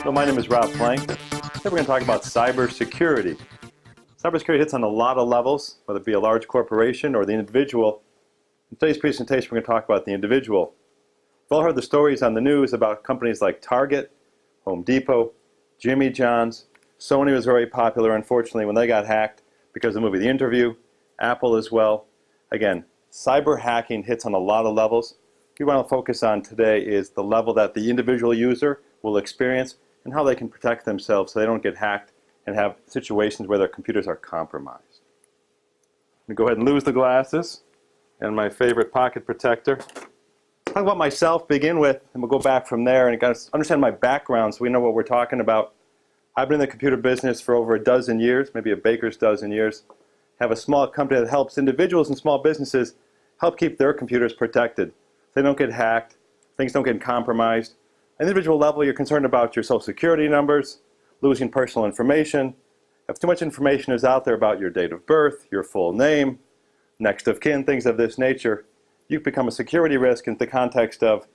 Hello, my name is Rob Plank. Today we're going to talk about cybersecurity. Cybersecurity hits on a lot of levels, whether it be a large corporation or the individual. In today's presentation, we're going to talk about the individual. We've all heard the stories on the news about companies like Target, Home Depot, Jimmy John's. Sony was very popular, unfortunately, when they got hacked because of the movie The Interview. Apple as well. Again, cyber hacking hits on a lot of levels. What we want to focus on today is the level that the individual user will experience and how they can protect themselves so they don't get hacked and have situations where their computers are compromised. I'm going to go ahead and lose the glasses and my favorite pocket protector. Talk about myself, begin with, and we'll go back from there and understand my background so we know what we're talking about. I've been in the computer business for over a dozen years, maybe a baker's dozen years. Have a small company that helps individuals and small businesses help keep their computers protected. They don't get hacked, things don't get compromised. At an individual level, you're concerned about your social security numbers, losing personal information. If too much information is out there about your date of birth, your full name, next of kin, things of this nature, you become a security risk in the context of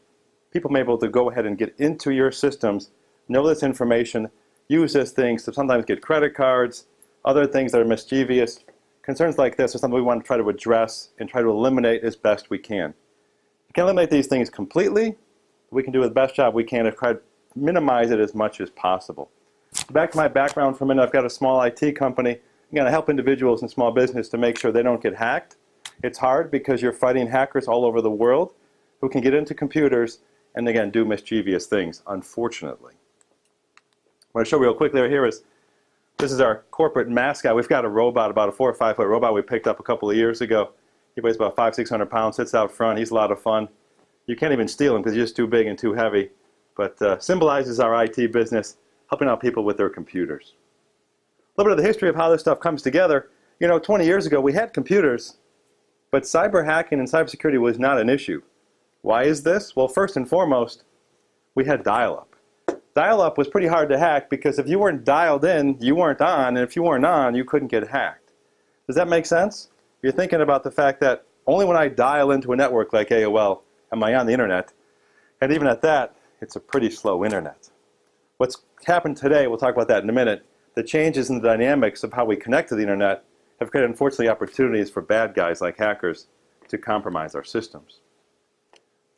people may be able to go ahead and get into your systems, know this information, use this things to sometimes get credit cards, other things that are mischievous. Concerns like this are something we want to try to address and try to eliminate as best we can. You can't eliminate these things completely. We can do the best job we can to try to minimize it as much as possible. Back to my background for a minute, I've got a small IT company. I'm going to help individuals and small business to make sure they don't get hacked. It's hard because you're fighting hackers all over the world who can get into computers and again do mischievous things, unfortunately. What I show you real quickly right here is this is our corporate mascot. We've got a robot, about a 4 or 5 foot robot we picked up a couple of years ago. He weighs about 500-600 pounds, sits out front. He's a lot of fun. You can't even steal him because he's just too big and too heavy, but symbolizes our IT business, helping out people with their computers. A little bit of the history of how this stuff comes together. You know, 20 years ago we had computers, but cyber hacking and cybersecurity was not an issue. Why is this? Well, first and foremost, we had dial-up. Dial-up was pretty hard to hack because if you weren't dialed in, you weren't on, and if you weren't on, you couldn't get hacked. Does that make sense? You're thinking about the fact that only when I dial into a network like AOL am I on the internet, and even at that, it's a pretty slow internet. What's happened today, we'll talk about that in a minute, the changes in the dynamics of how we connect to the internet have created, unfortunately, opportunities for bad guys like hackers to compromise our systems.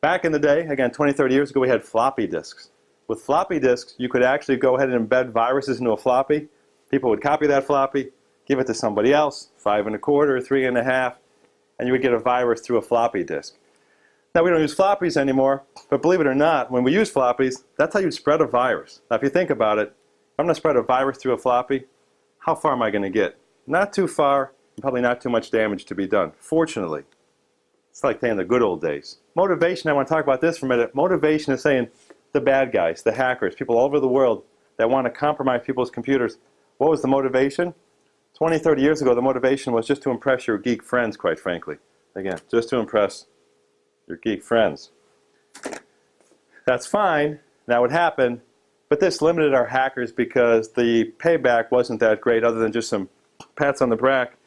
Back in the day, again, 20, 30 years ago, we had floppy disks. With floppy disks, you could actually go ahead and embed viruses into a floppy. People would copy that floppy, give it to somebody else, 5 1/4, 3 1/2, and you would get a virus through a floppy disk. Now, we don't use floppies anymore, but believe it or not, when we use floppies, that's how you'd spread a virus. Now, if you think about it, if I'm going to spread a virus through a floppy, how far am I going to get? Not too far, and probably not too much damage to be done. Fortunately, it's like saying the good old days. Motivation, I want to talk about this for a minute. Motivation is saying the bad guys, the hackers, people all over the world that want to compromise people's computers. What was the motivation? 20, 30 years ago, the motivation was just to impress your geek friends, quite frankly. Again, just to impress your geek friends. That's fine, that would happen, but this limited our hackers because the payback wasn't that great other than just some pats on the back.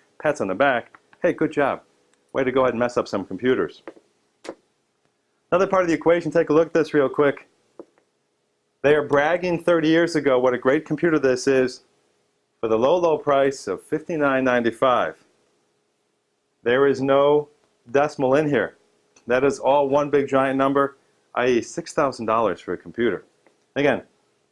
Hey, good job. Way to go ahead and mess up some computers. Another part of the equation, take a look at this real quick. They are bragging 30 years ago what a great computer this is for the low, low price of $59.95. There is no decimal in here. That is all one big giant number, i.e. $6,000 for a computer. Again,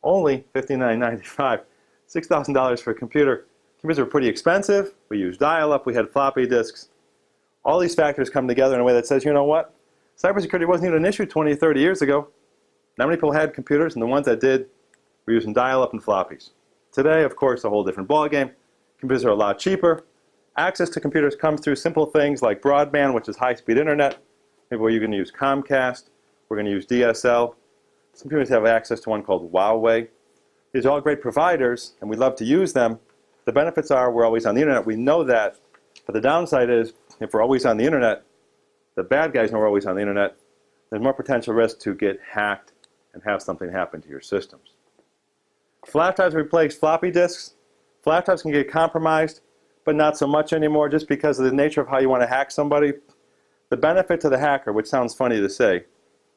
only $59.95. $6,000 for a computer. Computers are pretty expensive. We use dial-up. We had floppy disks. All these factors come together in a way that says, you know what? Cybersecurity wasn't even an issue 20, 30 years ago. Not many people had computers, and the ones that did were using dial-up and floppies. Today, of course, a whole different ballgame. Computers are a lot cheaper. Access to computers comes through simple things like broadband, which is high-speed internet. Maybe you're going to use Comcast. We're going to use DSL. Some computers have access to one called Huawei. These are all great providers, and we love to use them. The benefits are we're always on the internet. We know that. But the downside is if we're always on the internet, the bad guys know we're always on the internet, there's more potential risk to get hacked and have something happen to your systems. Flash drives replace floppy disks. Flash drives can get compromised, but not so much anymore just because of the nature of how you want to hack somebody. The benefit to the hacker, which sounds funny to say,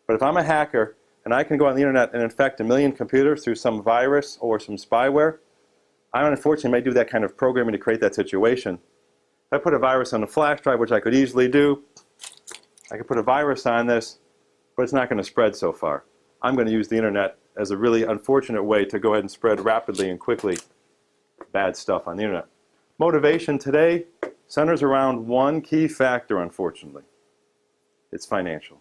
but if I'm a hacker and I can go on the internet and infect 1 million computers through some virus or some spyware, I unfortunately may do that kind of programming to create that situation. If I put a virus on a flash drive, which I could easily do, I could put a virus on this, but it's not going to spread so far. I'm going to use the internet as a really unfortunate way to go ahead and spread rapidly and quickly bad stuff on the internet. Motivation today centers around one key factor, unfortunately. It's financial.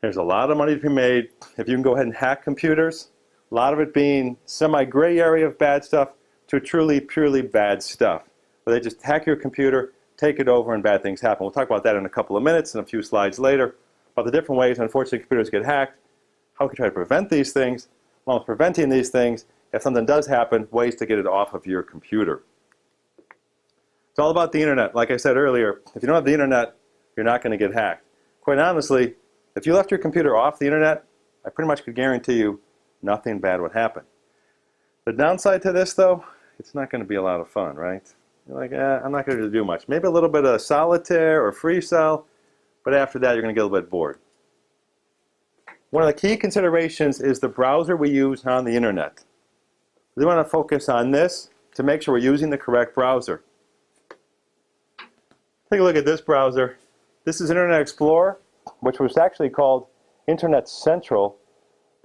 There's a lot of money to be made if you can go ahead and hack computers, a lot of it being semi-gray area of bad stuff to truly, purely bad stuff, where they just hack your computer, take it over, and bad things happen. We'll talk about that in a couple of minutes and a few slides later, about the different ways, unfortunately, computers get hacked, how we can try to prevent these things, along with preventing these things, if something does happen, ways to get it off of your computer. It's all about the internet. Like I said earlier, if you don't have the internet, you're not going to get hacked. Quite honestly, if you left your computer off the internet, I pretty much could guarantee you nothing bad would happen. The downside to this, though, it's not going to be a lot of fun, right? You're like, I'm not going to do much. Maybe a little bit of solitaire or free cell, but after that, you're going to get a little bit bored. One of the key considerations is the browser we use on the internet. We want to focus on this to make sure we're using the correct browser. Take a look at this browser. This is Internet Explorer, which was actually called Internet Central.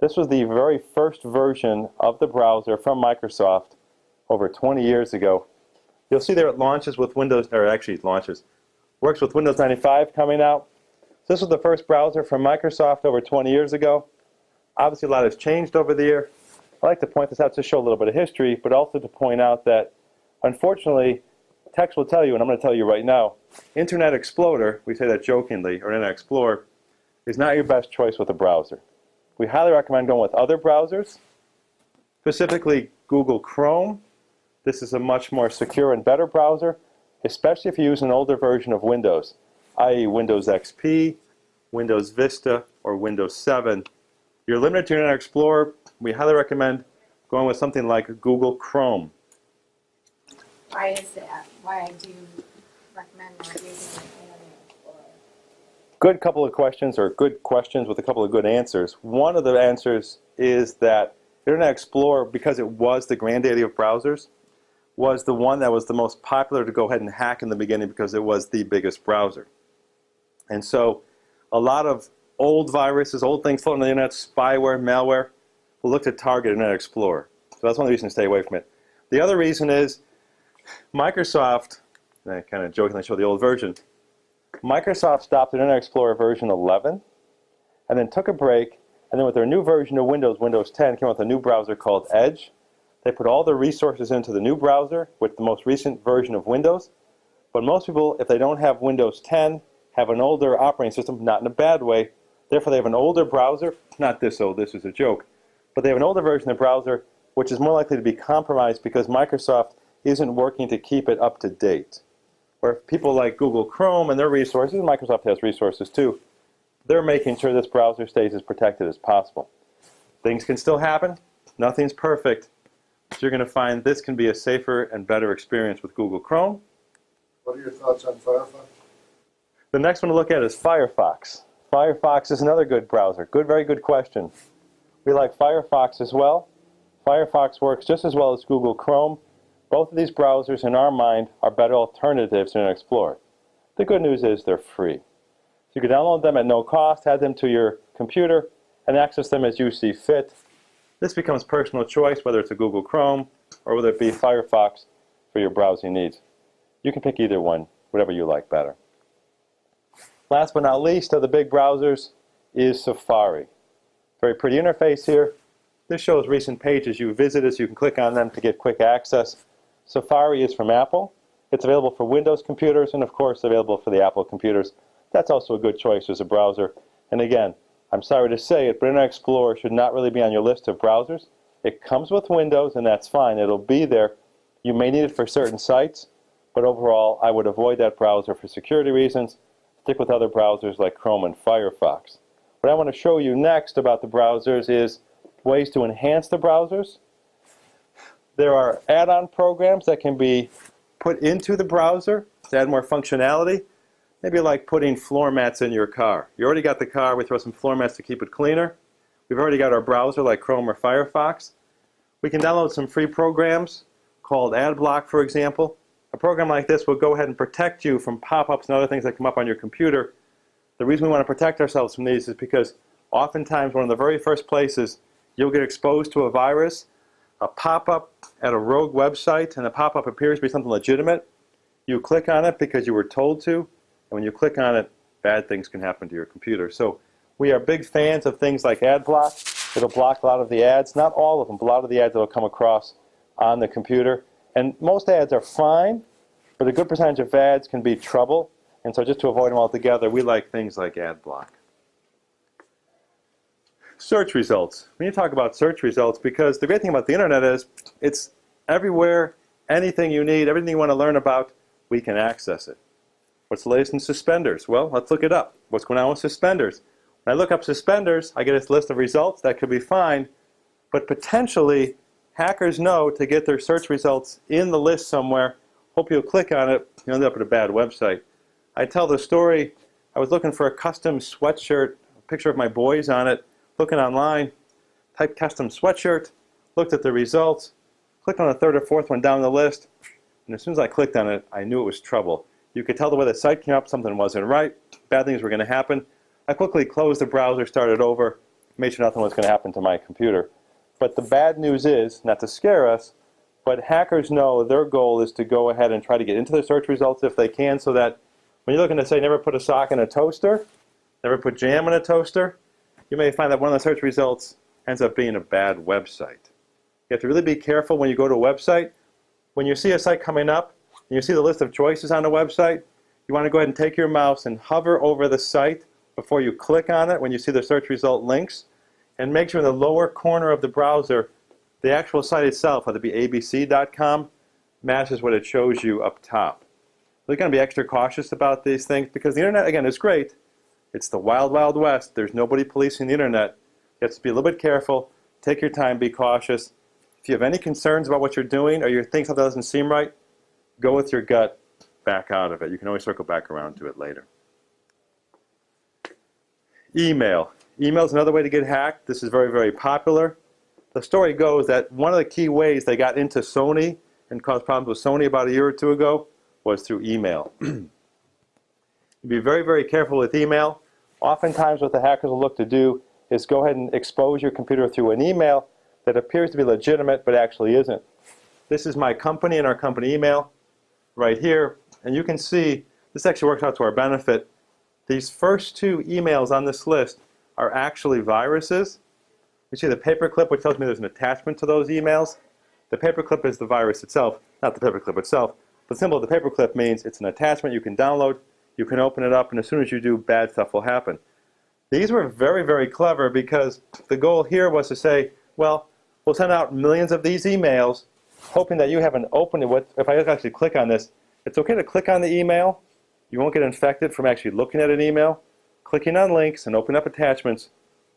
This was the very first version of the browser from Microsoft over 20 years ago. You'll see there it launches with Windows, or actually it launches, works with Windows 95 coming out. So this was the first browser from Microsoft over 20 years ago. Obviously a lot has changed over the year. I like to point this out to show a little bit of history, but also to point out that, unfortunately, text will tell you, and I'm going to tell you right now, Internet Explorer, we say that jokingly, or Internet Explorer, is not your best choice with a browser. We highly recommend going with other browsers, specifically Google Chrome. This is a much more secure and better browser, especially if you use an older version of Windows, i.e. Windows XP, Windows Vista, or Windows 7. You're limited to Internet Explorer. We highly recommend going with something like Google Chrome. Why is that? Why do you recommend not using Internet Explorer? Good couple of questions, or good questions with a couple of good answers. One of the answers is that Internet Explorer, because it was the granddaddy of browsers, was the one that was the most popular to go ahead and hack in the beginning because it was the biggest browser. And so a lot of old viruses, old things floating on the internet, spyware, malware, will look to target Internet Explorer. So that's one of the reasons to stay away from it. The other reason is Microsoft, and I kind of jokingly show the old version, Microsoft stopped Internet Explorer version 11 and then took a break, and then with their new version of Windows, Windows 10, came out with a new browser called Edge. They put all their resources into the new browser with the most recent version of Windows. But most people, if they don't have Windows 10, have an older operating system, not in a bad way. Therefore, they have an older browser, not this old, this is a joke, but they have an older version of the browser which is more likely to be compromised because Microsoft isn't working to keep it up to date. Where people like Google Chrome and their resources, Microsoft has resources too, they're making sure this browser stays as protected as possible. Things can still happen. Nothing's perfect. But you're going to find this can be a safer and better experience with Google Chrome. What are your thoughts on Firefox? The next one to look at is Firefox. Firefox is another good browser. Very good question. We like Firefox as well. Firefox works just as well as Google Chrome. Both of these browsers, in our mind, are better alternatives to Internet Explorer. The good news is they're free. So you can download them at no cost, add them to your computer, and access them as you see fit. This becomes personal choice, whether it's a Google Chrome or whether it be Firefox for your browsing needs. You can pick either one, whatever you like better. Last but not least of the big browsers is Safari. Very pretty interface here. This shows recent pages you visited, so you can click on them to get quick access. Safari is from Apple. It's available for Windows computers and, of course, available for the Apple computers. That's also a good choice as a browser. And again, I'm sorry to say it, but Internet Explorer should not really be on your list of browsers. It comes with Windows, and that's fine. It'll be there. You may need it for certain sites, but overall, I would avoid that browser for security reasons. Stick with other browsers like Chrome and Firefox. What I want to show you next about the browsers is ways to enhance the browsers. There are add-on programs that can be put into the browser to add more functionality. Maybe like putting floor mats in your car. You already got the car, we throw some floor mats to keep it cleaner. we've already got our browser like Chrome or Firefox. We can download some free programs called AdBlock, for example. A program like this will go ahead and protect you from pop-ups and other things that come up on your computer. The reason we want to protect ourselves from these is because oftentimes one of the very first places you'll get exposed to a virus, a pop-up at a rogue website, and the pop-up appears to be something legitimate. You click on it because you were told to, and when you click on it, bad things can happen to your computer. So we are big fans of things like AdBlock. It'll block a lot of the ads, not all of them, but a lot of the ads that will come across on the computer. And most ads are fine, but a good percentage of ads can be trouble. And so just to avoid them altogether, we like things like AdBlock. Search results. We need to talk about search results because the great thing about the internet is it's everywhere, anything you need, everything you want to learn about, we can access it. What's the latest in suspenders? Well, let's look it up. What's going on with suspenders? When I look up suspenders, I get this list of results. That could be fine, but potentially hackers know to get their search results in the list somewhere. Hope you'll click on it. You'll end up at a bad website. I tell the story. I was looking for a custom sweatshirt, a picture of my boys on it, looking online, typed custom sweatshirt, looked at the results, clicked on the third or fourth one down the list, and as soon as I clicked on it, I knew it was trouble. You could tell the way the site came up, something wasn't right, bad things were going to happen. I quickly closed the browser, started over, made sure nothing was going to happen to my computer. But the bad news is, not to scare us, but hackers know their goal is to go ahead and try to get into the search results if they can, so that when you're looking to say never put a sock in a toaster, never put jam in a toaster, you may find that one of the search results ends up being a bad website. You have to really be careful when you go to a website. When you see a site coming up, and you see the list of choices on the website, you want to go ahead and take your mouse and hover over the site before you click on it when you see the search result links, and make sure in the lower corner of the browser, the actual site itself, whether it be abc.com, matches what it shows you up top. We're going to be extra cautious about these things because the internet, again, is great. It's the wild, wild west. There's nobody policing the internet. You have to be a little bit careful. Take your time. Be cautious. If you have any concerns about what you're doing or you think something doesn't seem right, go with your gut. Back out of it. You can always circle back around to it later. Email. Email is another way to get hacked. This is very, very popular. The story goes that one of the key ways they got into Sony and caused problems with Sony about a year or two ago was through email. Be very, very careful with email. Oftentimes what the hackers will look to do is go ahead and expose your computer through an email that appears to be legitimate but actually isn't. This is my company and our company email right here. And you can see this actually works out to our benefit. These first two emails on this list are actually viruses. You see the paperclip, which tells me there's an attachment to those emails. The paperclip is the virus itself, not the paperclip itself. The symbol of the paperclip means it's an attachment you can download. You can open it up, and as soon as you do, bad stuff will happen. These were very, very clever because the goal here was to say, well, we'll send out millions of these emails, hoping that you haven't opened it. If I actually click on this, it's okay to click on the email. You won't get infected from actually looking at an email. Clicking on links and opening up attachments,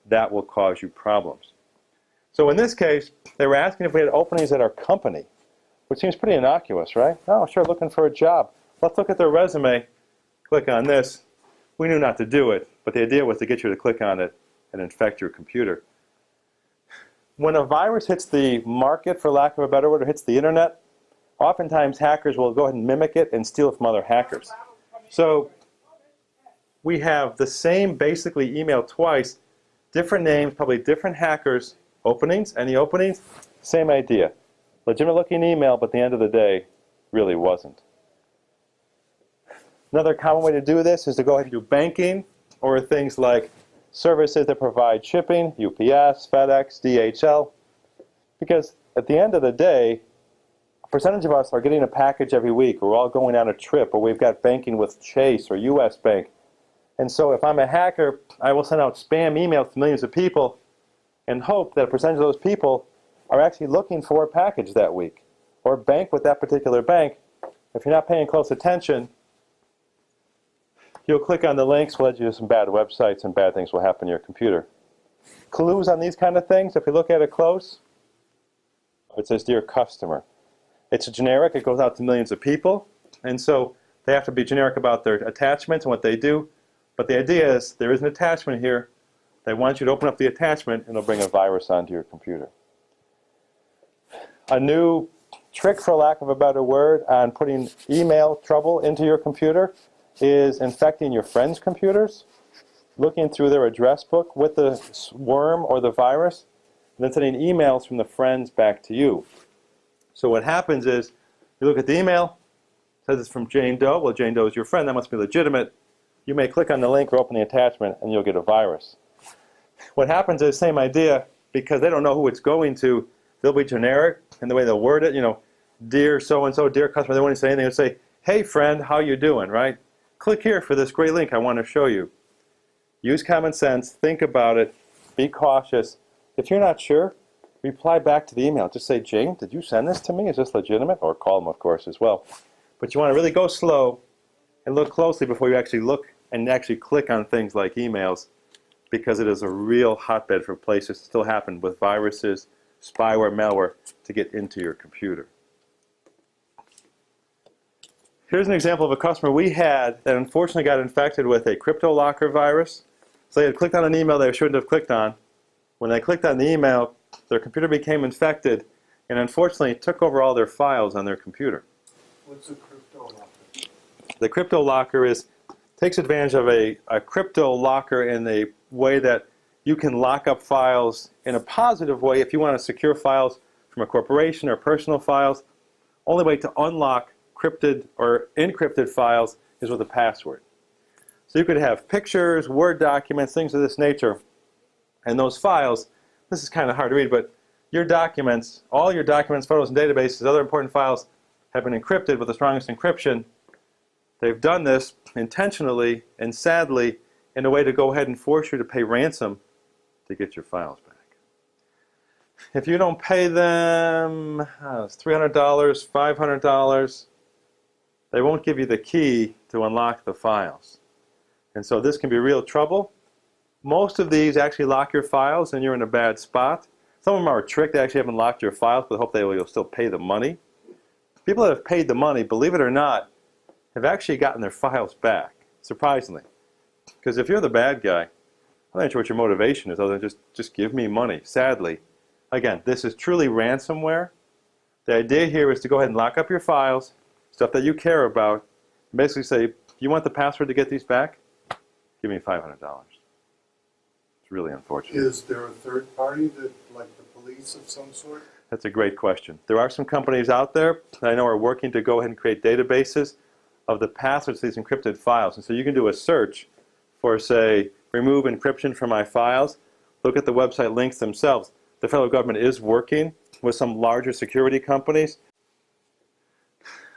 that will cause you problems. So in this case, they were asking if we had openings at our company, which seems pretty innocuous, right? Oh, sure, looking for a job. Let's look at their resume. Click on this. We knew not to do it, but the idea was to get you to click on it and infect your computer. When a virus hits the market, for lack of a better word, or hits the internet, oftentimes hackers will go ahead and mimic it and steal it from other hackers. So we have the same basically email twice, different names, probably different hackers, openings, any openings, same idea. Legitimate looking email, but at the end of the day, really wasn't. Another common way to do this is to go ahead and do banking or things like services that provide shipping, UPS, FedEx, DHL, because at the end of the day, a percentage of us are getting a package every week, or we're all going on a trip, or we've got banking with Chase or US Bank. And so if I'm a hacker, I will send out spam emails to millions of people and hope that a percentage of those people are actually looking for a package that week or bank with that particular bank. If you're not paying close attention, you'll click on the links, will lead you to some bad websites, and bad things will happen to your computer. Clues on these kind of things, if you look at it close, it says, "Dear customer." It's a generic, it goes out to millions of people, and so they have to be generic about their attachments and what they do. But the idea is there is an attachment here. They want you to open up the attachment and it'll bring a virus onto your computer. A new trick, for lack of a better word, on putting email trouble into your computer is infecting your friends' computers, looking through their address book with the worm or the virus, and then sending emails from the friends back to you. So what happens is, you look at the email, it says it's from Jane Doe. Well, Jane Doe is your friend. That must be legitimate. You may click on the link or open the attachment, and you'll get a virus. What happens is, same idea, because they don't know who it's going to, they'll be generic in the way they'll word it. You know, dear so-and-so, dear customer. They won't even say anything. They'll say, hey, friend, how you doing, right? Click here for this great link I want to show you. Use common sense. Think about it. Be cautious. If you're not sure, reply back to the email. Just say, Jane, did you send this to me? Is this legitimate? Or call them, of course, as well. But you want to really go slow and look closely before you actually look and actually click on things like emails, because it is a real hotbed for places to still happen with viruses, spyware, malware to get into your computer. Here's an example of a customer we had that unfortunately got infected with a Cryptolocker virus. So they had clicked on an email they shouldn't have clicked on. When they clicked on the email, their computer became infected and unfortunately took over all their files on their computer. What's a Cryptolocker? The Cryptolocker takes advantage of a crypto locker in the way that you can lock up files in a positive way if you want to secure files from a corporation or personal files. Only way to unlock encrypted or encrypted files is with a password. So you could have pictures, Word documents, things of this nature, and those files, this is kind of hard to read, but your documents, all your documents, photos, and databases, other important files have been encrypted with the strongest encryption. They've done this intentionally and sadly in a way to go ahead and force you to pay ransom to get your files back. If you don't pay them it's $300, $500, they won't give you the key to unlock the files. And so this can be real trouble. Most of these actually lock your files and you're in a bad spot. Some of them are a trick. They actually haven't locked your files, but hope you'll still pay the money. People that have paid the money, believe it or not, have actually gotten their files back, surprisingly. Because if you're the bad guy, I'm not sure what your motivation is other than just give me money. Sadly, again, this is truly ransomware. The idea here is to go ahead and lock up your files, stuff that you care about, and basically say, you want the password to get these back? Give me $500. It's really unfortunate. Is there a third party that, like the police of some sort? That's a great question. There are some companies out there that I know are working to go ahead and create databases of the passwords to these encrypted files. And so you can do a search for, say, remove encryption from my files. Look at the website links themselves. The federal government is working with some larger security companies.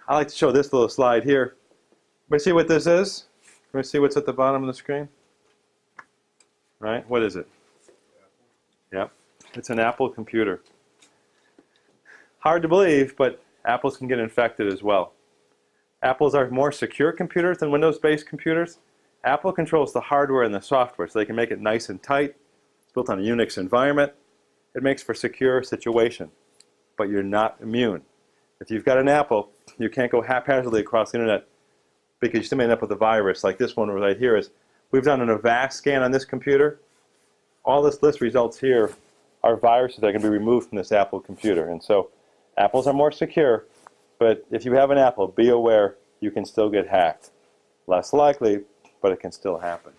I like to show this little slide here. Everybody see what this is? Can we see what's at the bottom of the screen? Right? What is it? Yep. It's an Apple computer. Hard to believe, but Apples can get infected as well. Apples are more secure computers than Windows-based computers. Apple controls the hardware and the software, so they can make it nice and tight. It's built on a Unix environment. It makes for a secure situation, but you're not immune. If you've got an Apple, you can't go haphazardly across the internet because you still may end up with a virus like this one right here is. We've done an Avast scan on this computer. All this list results here are viruses that can be removed from this Apple computer. And so Apples are more secure, but if you have an Apple, be aware you can still get hacked. Less likely, but it can still happen.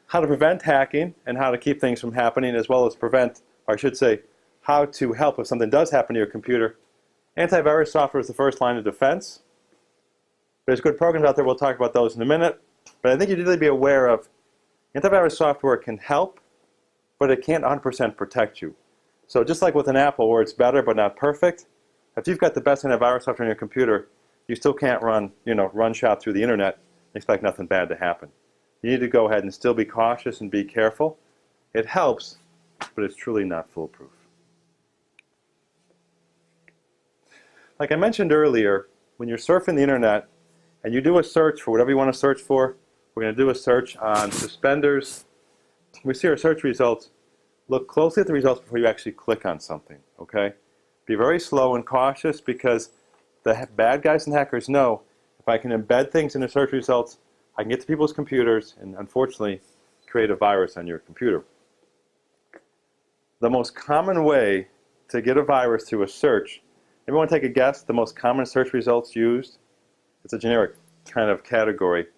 How to prevent hacking and how to keep things from happening, as well as prevent, or I should say, how to help if something does happen to your computer. Antivirus software is the first line of defense. There's good programs out there. We'll talk about those in a minute. But I think you need to be aware of antivirus software can help, but it can't 100% protect you. So just like with an Apple where it's better but not perfect, if you've got the best antivirus software on your computer, you still can't run shop through the internet and expect nothing bad to happen. You need to go ahead and still be cautious and be careful. It helps, but it's truly not foolproof. Like I mentioned earlier, when you're surfing the internet and you do a search for whatever you want to search for, we're going to do a search on suspenders. We see our search results. Look closely at the results before you actually click on something, okay? Be very slow and cautious because the bad guys and hackers know if I can embed things in the search results, I can get to people's computers and unfortunately create a virus on your computer. The most common way to get a virus through a search, everyone take a guess, the most common search results used? It's a generic kind of category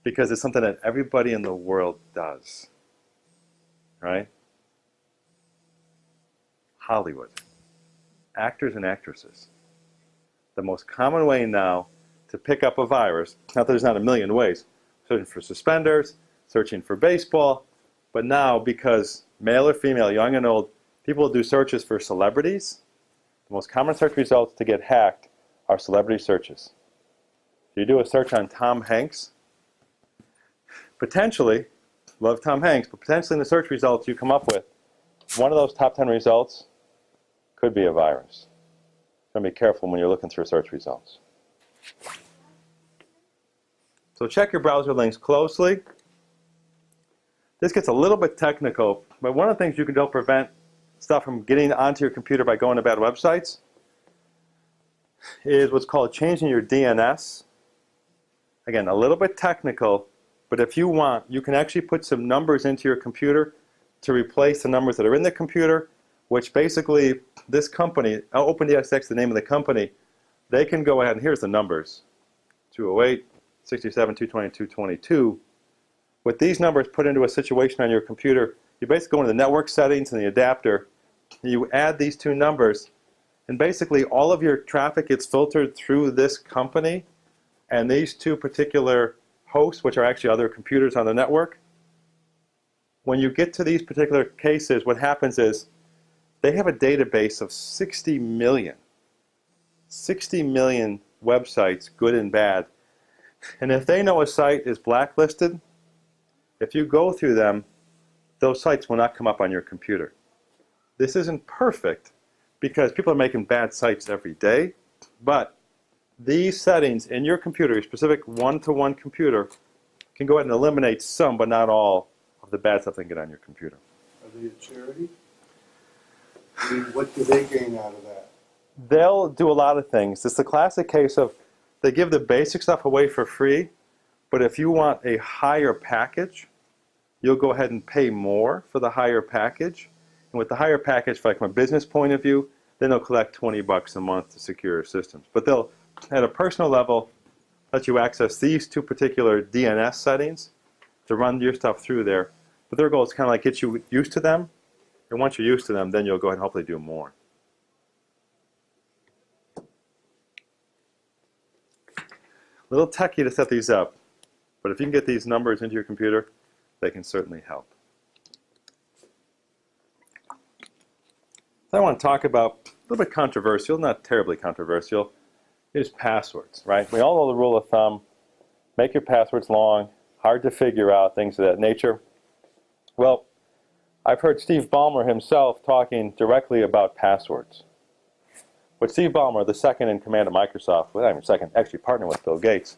because it's something that everybody in the world does, right? Hollywood, actors and actresses. The most common way now to pick up a virus, not that there's not a million ways, searching for suspenders, searching for baseball, but now because male or female, young and old, people do searches for celebrities, the most common search results to get hacked are celebrity searches. If you do a search on Tom Hanks, potentially, love Tom Hanks, but potentially in the search results you come up with, one of those top 10 results could be a virus. So be careful when you're looking through search results. So check your browser links closely. This gets a little bit technical, but one of the things you can do to prevent stuff from getting onto your computer by going to bad websites is what's called changing your DNS. Again, a little bit technical, but if you want, you can actually put some numbers into your computer to replace the numbers that are in the computer, which basically this company, OpenDSX, the name of the company, they can go ahead, and here's the numbers, 208, 67, 220, 222. With these numbers put into a situation on your computer, you basically go into the network settings and the adapter, and you add these two numbers, and basically all of your traffic gets filtered through this company, and these two particular hosts, which are actually other computers on the network, when you get to these particular cases, what happens is they have a database of 60 million websites, good and bad. And if they know a site is blacklisted, if you go through them, those sites will not come up on your computer. This isn't perfect because people are making bad sites every day, but these settings in your computer, your specific one-to-one computer, can go ahead and eliminate some, but not all, of the bad stuff they can get on your computer. Are they a charity? I mean, what do they gain out of that? They'll do a lot of things. It's the classic case of they give the basic stuff away for free, but if you want a higher package, you'll go ahead and pay more for the higher package. And with the higher package, like from a business point of view, then they'll collect $20 a month to secure your systems. But they'll, at a personal level, let you access these two particular DNS settings to run your stuff through there. But their goal is kind of like get you used to them. And once you're used to them, then you'll go ahead and hopefully do more. A little techy to set these up, but if you can get these numbers into your computer, they can certainly help. So I want to talk about a little bit controversial, not terribly controversial, is passwords, right? We all know the rule of thumb, make your passwords long, hard to figure out, things of that nature. Well, I've heard Steve Ballmer himself talking directly about passwords. But Steve Ballmer, the second in command of Microsoft, well, not even second, actually partner with Bill Gates,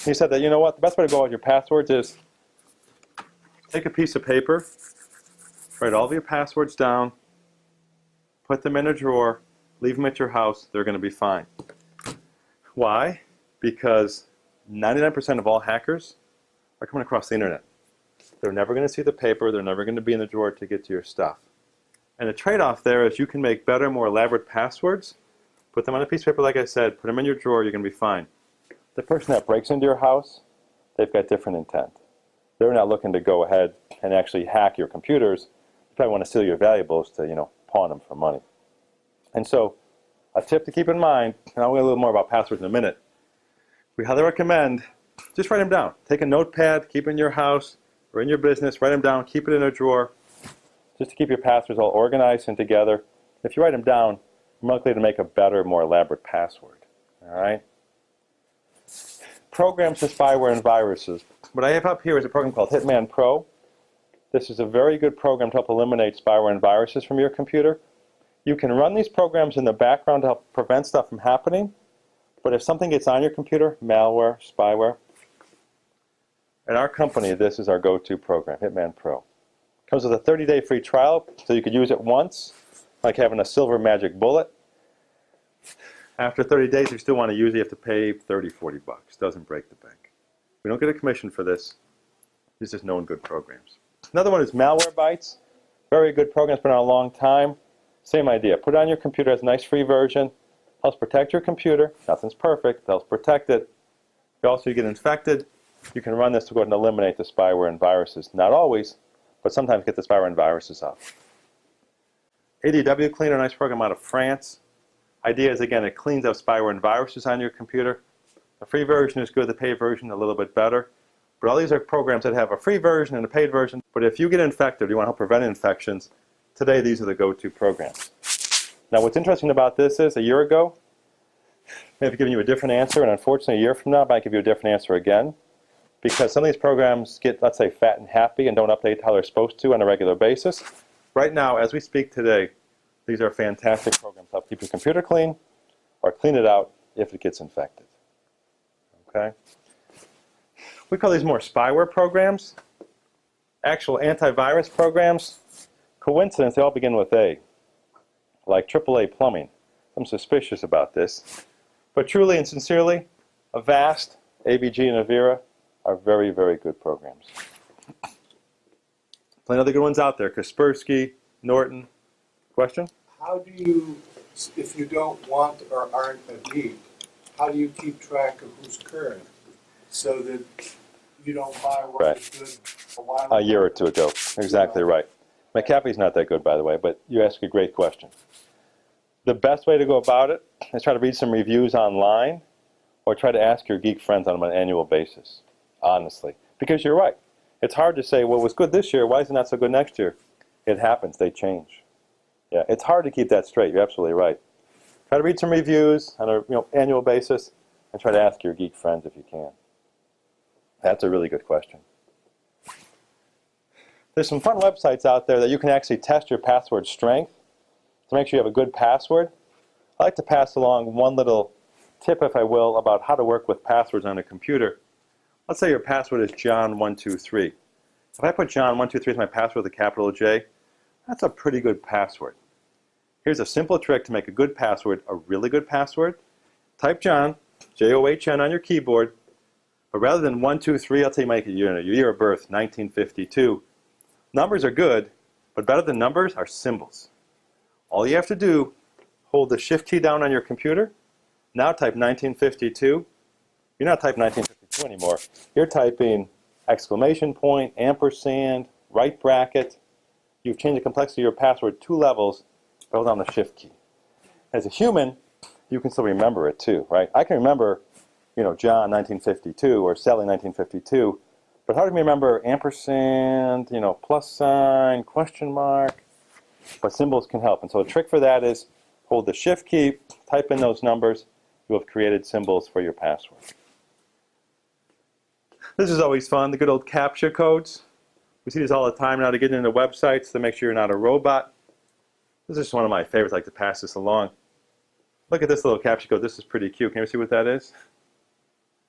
he said that, you know what, the best way to go with your passwords is take a piece of paper, write all of your passwords down, put them in a drawer, leave them at your house, they're going to be fine. Why? Because 99% of all hackers are coming across the internet. They're never going to see the paper, they're never going to be in the drawer to get to your stuff. And the trade-off there is you can make better, more elaborate passwords, put them on a piece of paper like I said, put them in your drawer, you're going to be fine. The person that breaks into your house, they've got different intent. They're not looking to go ahead and actually hack your computers. They probably want to steal your valuables to, pawn them for money. And so, a tip to keep in mind, and I'll go a little more about passwords in a minute, we highly recommend just write them down. Take a notepad, keep it in your house or in your business, write them down, keep it in a drawer, just to keep your passwords all organized and together. If you write them down, you're more likely to make a better, more elaborate password. All right? Programs for spyware and viruses. What I have up here is a program called Hitman Pro. This is a very good program to help eliminate spyware and viruses from your computer. You can run these programs in the background to help prevent stuff from happening, but if something gets on your computer, malware, spyware, at our company, this is our go-to program, Hitman Pro. Comes with a 30-day free trial, so you could use it once, like having a silver magic bullet. After 30 days, if you still want to use it, you have to pay $30, $40. Doesn't break the bank. We don't get a commission for this. These are just known good programs. Another one is Malwarebytes. Very good program. It's been around a long time. Same idea. Put it on your computer. It's a nice free version. Helps protect your computer. Nothing's perfect. Helps protect it. If also you get infected, you can run this to go ahead and eliminate the spyware and viruses. Not always, but sometimes get the spyware and viruses out. ADW Cleaner, a nice program out of France. Idea is, again, it cleans up spyware and viruses on your computer. The free version is good. The paid version a little bit better. But all these are programs that have a free version and a paid version. But if you get infected, you want to help prevent infections, today these are the go-to programs. Now what's interesting about this is, a year ago, may have given you a different answer, and unfortunately a year from now I might give you a different answer again. Because some of these programs get, let's say, fat and happy and don't update how they're supposed to on a regular basis. Right now, as we speak today, these are fantastic programs to help keep your computer clean or clean it out if it gets infected. Okay? We call these more spyware programs. Actual antivirus programs, coincidence, they all begin with A, like AAA plumbing. I'm suspicious about this. But truly and sincerely, Avast, AVG, and Avira are very, very good programs. Plenty of other good ones out there. Kaspersky, Norton. Question? How do you, if you don't want or aren't a geek, how do you keep track of who's current so that you don't buy what Right. was good a while ago? A year or two ago. Exactly right. McAfee's not that good, by the way, but you ask a great question. The best way to go about it is try to read some reviews online or try to ask your geek friends on an annual basis, honestly. Because you're right. It's hard to say, well, it was good this year, why is it not so good next year? It happens. They change. Yeah, it's hard to keep that straight. You're absolutely right. Try to read some reviews on an annual basis and try to ask your geek friends if you can. That's a really good question. There's some fun websites out there that you can actually test your password strength to make sure you have a good password. I like to pass along one little tip, if I will, about how to work with passwords on a computer. Let's say your password is John123. If I put John123 as my password with a capital J, that's a pretty good password. Here's a simple trick to make a good password, a really good password. Type John, J-O-H-N on your keyboard, but rather than 123, I'll tell you my your year of birth, 1952. Numbers are good, but better than numbers are symbols. All you have to do, hold the Shift key down on your computer. Now type 1952. You're not typing 1952 anymore. You're typing exclamation point, ampersand, right bracket. You've changed the complexity of your password 2 levels by holding down the Shift key. As a human, you can still remember it too, right? I can remember, John 1952 or Sally 1952, but how do you remember ampersand, plus sign, question mark? But symbols can help. And so a trick for that is hold the Shift key, type in those numbers. You have created symbols for your password. This is always fun, the good old CAPTCHA codes. We see these all the time now to get into websites to make sure you're not a robot. This is just one of my favorites. I like to pass this along. Look at this little CAPTCHA code. This is pretty cute. Can you see what that is?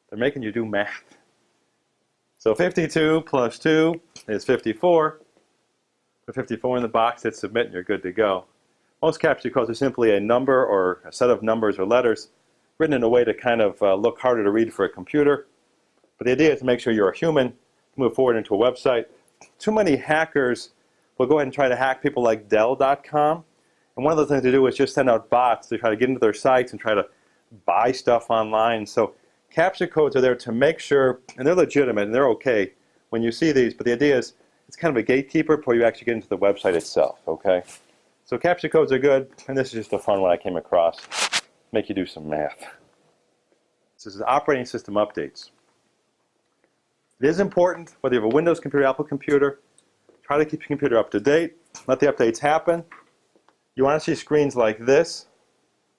They're making you do math. So 52 plus 2 is 54. Put 54 in the box, hit submit, and you're good to go. Most CAPTCHA codes are simply a number or a set of numbers or letters written in a way to kind of look harder to read for a computer. But the idea is to make sure you're a human, to move forward into a website. Too many hackers will go ahead and try to hack people like Dell.com. And one of the things they do is just send out bots to try to get into their sites and try to buy stuff online. So CAPTCHA codes are there to make sure, and they're legitimate and they're okay when you see these, but the idea is it's kind of a gatekeeper before you actually get into the website itself, okay? So CAPTCHA codes are good, and this is just a fun one I came across. Make you do some math. This is operating system updates. It is important, whether you have a Windows computer, Apple computer, try to keep your computer up to date, let the updates happen. You want to see screens like this.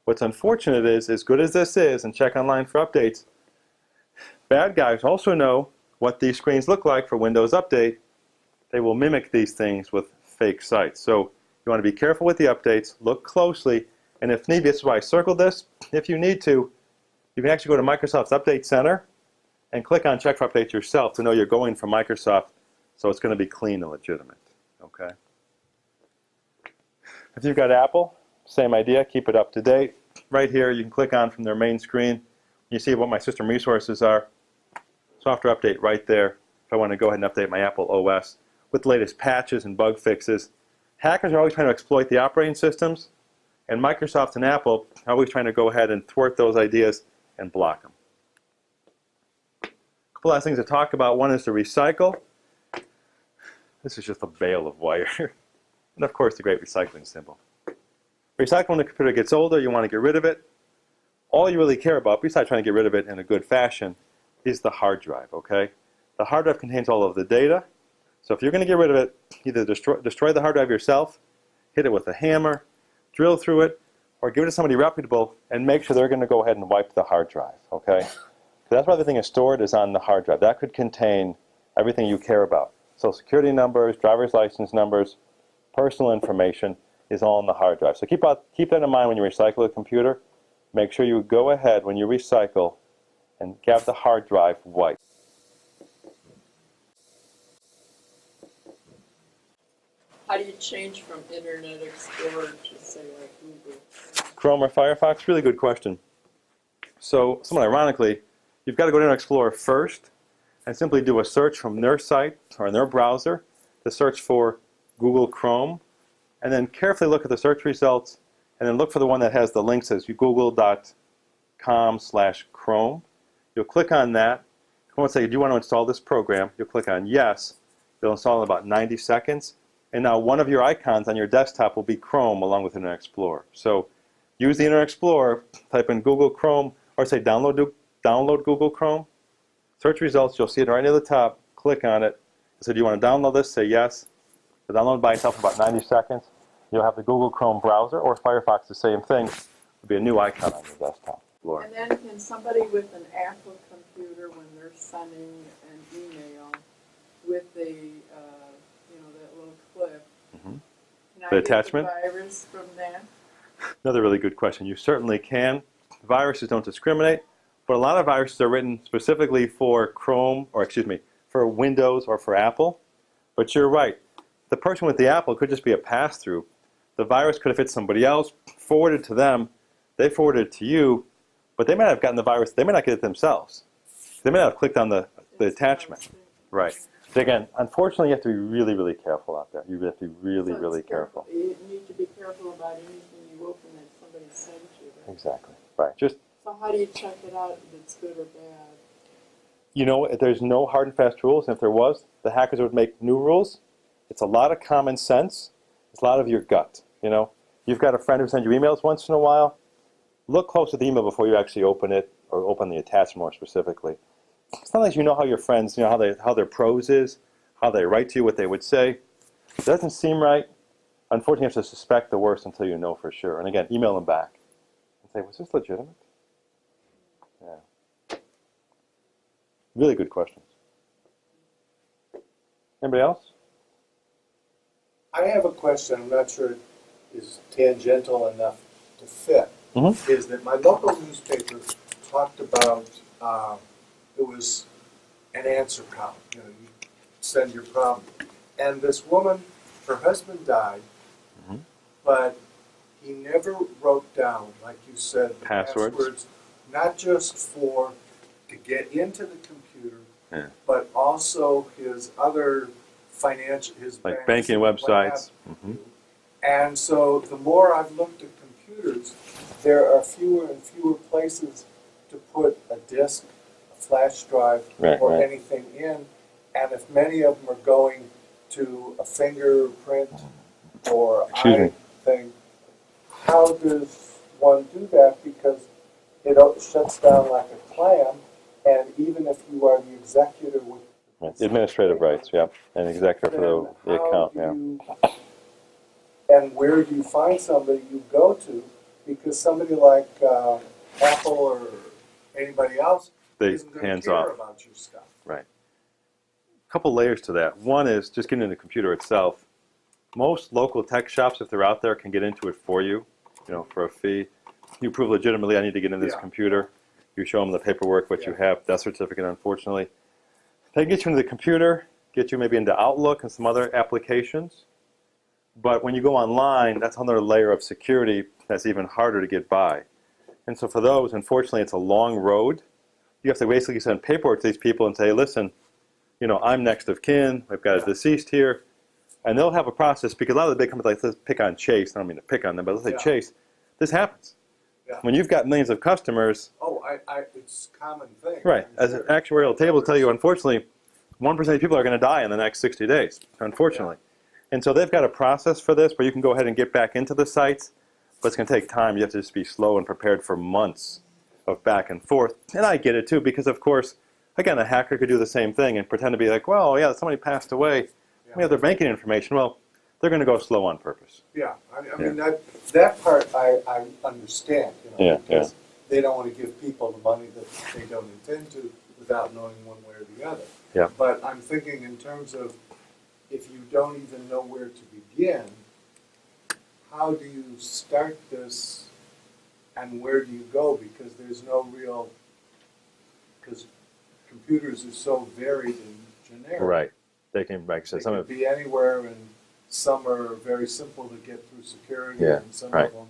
What's unfortunate is, as good as this is, and check online for updates, bad guys also know what these screens look like for Windows Update. They will mimic these things with fake sites. So you want to be careful with the updates, look closely, and if need be, this is why I circled this, if you need to, you can actually go to Microsoft's Update Center and click on Check for Updates yourself to know you're going from Microsoft, so it's going to be clean and legitimate. Okay. If you've got Apple, same idea, keep it up to date. Right here, you can click on from their main screen. You see what my system resources are. Software update right there. If I want to go ahead and update my Apple OS with the latest patches and bug fixes. Hackers are always trying to exploit the operating systems, and Microsoft and Apple are always trying to go ahead and thwart those ideas and block them. A couple last things to talk about. One is to recycle. This is just a bale of wire. And of course, the great recycling symbol. Recycle when the computer gets older, you want to get rid of it. All you really care about, besides trying to get rid of it in a good fashion, is the hard drive, okay? The hard drive contains all of the data. So if you're going to get rid of it, either destroy the hard drive yourself, hit it with a hammer, drill through it, or give it to somebody reputable and make sure they're going to go ahead and wipe the hard drive, okay? So that's why everything is stored is on the hard drive. That could contain everything you care about. Social security numbers, driver's license numbers, personal information is all on the hard drive. So keep that in mind when you recycle a computer. Make sure you go ahead when you recycle and have the hard drive wiped. How do you change from Internet Explorer to, say, like Google? Chrome or Firefox? Really good question. So, somewhat ironically, you've got to go to Internet Explorer first and simply do a search from their site or in their browser to search for Google Chrome, and then carefully look at the search results and then look for the one that has the link that says google.com/Chrome. You'll click on that. You want to say, do you want to install this program? You'll click on yes. It'll install in about 90 seconds. And now one of your icons on your desktop will be Chrome along with Internet Explorer. So use the Internet Explorer, type in Google Chrome, or say download Google Chrome. Search results, you'll see it right near the top. Click on it. So do you want to download this? Say yes. It'll download by itself in about 90 seconds. You'll have the Google Chrome browser, or Firefox, the same thing. There'll be a new icon on your desktop. And then can somebody with an Apple computer, when they're sending an email with the, that little clip, Mhm. can I The get attachment? the virus from that? Another really good question. You certainly can. Viruses don't discriminate, but a lot of viruses are written specifically for Chrome, or excuse me, for Windows or for Apple. But you're right. The person with the Apple could just be a pass-through. The virus could have hit somebody else, forwarded to them, they forwarded it to you, but they might have gotten the virus, they may not get it themselves. They may not have clicked on the attachment. Right. So again, unfortunately, you have to be really, really careful out there. You have to be really, So really it's careful. You need to be careful about anything you open that somebody sends you. Right? Exactly. Right. Just, So how do you check it out if it's good or bad? you know, there's no hard and fast rules. And if there was, the hackers would make new rules. It's a lot of common sense. It's a lot of your gut, you know. You've got a friend who sends you emails once in a while. Look close at the email before you actually open it, or open the attachment more specifically. Sometimes you know how your friends, you know, how their prose is, how they write to you, what they would say. It doesn't seem right. Unfortunately, you have to suspect the worst until you know for sure. And again, email them back and say, was this legitimate? Yeah. Really good questions. Anybody else? I have a question, I'm not sure it is tangential enough to fit. Mm-hmm. Is that my local newspaper talked about, it was an answer column, you send your problem. And this woman, her husband died, Mhm. but he never wrote down, like you said, the Passwords. not just to get into the computer, Yeah. but also his other his Like banks banking and what websites. have Mhm. you. And so the more I've looked at computers, there are fewer and fewer places to put a disk, a flash drive, Right, or right. anything in. And if many of them are going to a fingerprint or Excuse me. eye thing, how does one do that? Because it shuts down like a clam, and even if you are the executor with Right. Administrative rights, yeah, and executive for the then how account, do yeah. And where do you find somebody you go to? Because somebody like Apple or anybody else They isn't going to hands care off. about your stuff. Right. A couple layers to that. One is just getting into the computer itself. Most local tech shops, if they're out there, can get into it for you, for a fee. You prove legitimately, I need to get into this Yeah. computer. You show them the paperwork, what you have, death certificate, unfortunately. They get you into the computer, get you maybe into Outlook and some other applications. But when you go online, that's another layer of security that's even harder to get by. And so for those, unfortunately, it's a long road. You have to basically send paperwork to these people and say, listen, I'm next of kin, I've got a deceased here, and they'll have a process, because a lot of the big companies, like let's pick on Chase, I don't mean to pick on them, but let's say Yeah. Chase, this happens. Yeah. When you've got millions of customers, Oh, it's a common thing. right, I'm as sure. actuarial tables tell you, unfortunately, 1% of people are going to die in the next 60 days, unfortunately. And so they've got a process for this where you can go ahead and get back into the sites, but it's going to take time. You have to just be slow and prepared for months of back and forth. And I get it too, because of course, again, a hacker could do the same thing and pretend to be like, well, yeah, somebody passed away. We have their banking information. Well, they're going to go slow on purpose. Yeah, I mean, that part I understand, Yeah, because they don't want to give people the money that they don't intend to without knowing one way or the other. Yeah. But I'm thinking in terms of if you don't even know where to begin, how do you start this and where do you go? Because there's no real, because computers are so varied and generic. Right. They can, like I They said, some could of be anywhere, and some are very simple to get through security, Yeah, and some right. of them.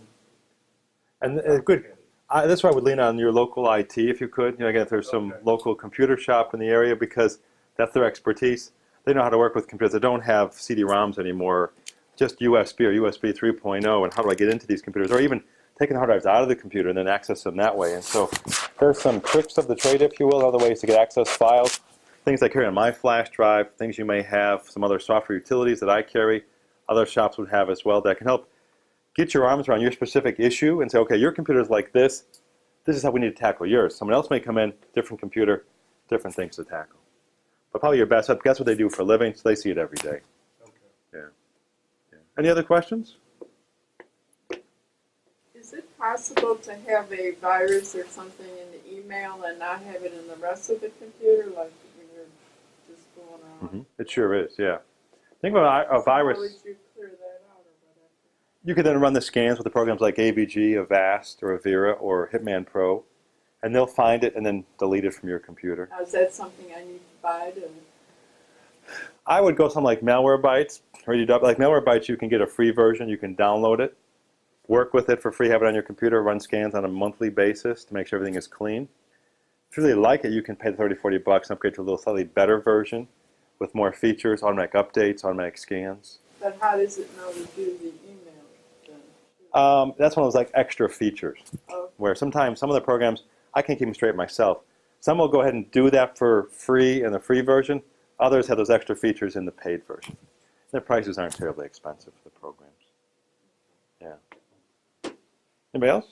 and good. That's why I would lean on your local IT if you could. Again, if there's some Okay. local computer shop in the area, because that's their expertise. They know how to work with computers that don't have CD-ROMs anymore, just USB or USB 3.0, and how do I get into these computers, or even taking the hard drives out of the computer and then access them that way. And so there's some tricks of the trade, if you will, other ways to get access files, things I carry on my flash drive, things you may have, some other software utilities that I carry, other shops would have as well, that can help get your arms around your specific issue and say, okay, your computer's like this is how we need to tackle yours. Someone else may come in, different computer, different things to tackle. But probably your best, that's what they do for a living, so they see it every day. Okay. Yeah. Any other questions? Is it possible to have a virus or something in the email and not have it in the rest of the computer, like when you're just going on? It sure is, yeah. Think about a virus. How would you clear that out or whatever? You could then run the scans with the programs like AVG, Avast, or Avira, or Hitman Pro, and they'll find it and then delete it from your computer. Now, is that something I need to buy to? I would go something like Malwarebytes. Like Malwarebytes, you can get a free version. You can download it, work with it for free, have it on your computer, run scans on a monthly basis to make sure everything is clean. If you really like it, you can pay the $30, $40 and upgrade to a little slightly better version with more features, automatic updates, automatic scans. But how does it know to do the email then? That's one of those like extra features, Oh, where sometimes some of the programs, I can't keep them straight myself. Some will go ahead and do that for free in the free version. Others have those extra features in the paid version. Their prices aren't terribly expensive for the programs. Yeah. Anybody else?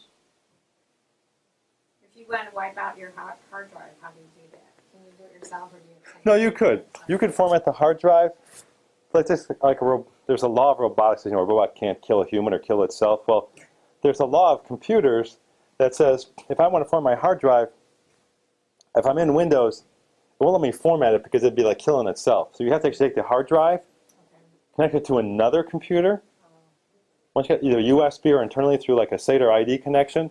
If you want to wipe out your hard drive, how do you do that? Can you do it yourself, or do you have to No, you could. You could format the hard drive. Like this, there's a law of robotics. A robot can't kill a human or kill itself. Well, there's a law of computers that says if I want to format my hard drive, if I'm in Windows, it won't let me format it because it'd be like killing itself. So you have to actually take the hard drive, connect it to another computer. Once you get either USB or internally through like a SATA ID connection,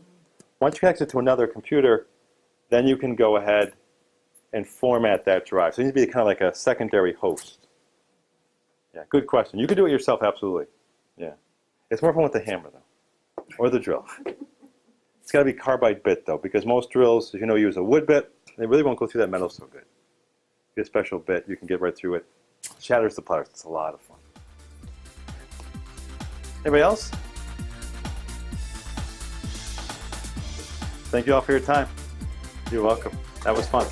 once you connect it to another computer, then you can go ahead and format that drive. So you need to be kind of like a secondary host. Yeah, good question. You could do it yourself, absolutely. Yeah. It's more fun with the hammer, though, or the drill. It's got to be carbide bit, though, because most drills, as you know, use a wood bit. They really won't go through that metal so good. Get a special bit, you can get right through it. Shatters the pliers. It's a lot of fun. Anybody else? Thank you all for your time. You're welcome. That was fun.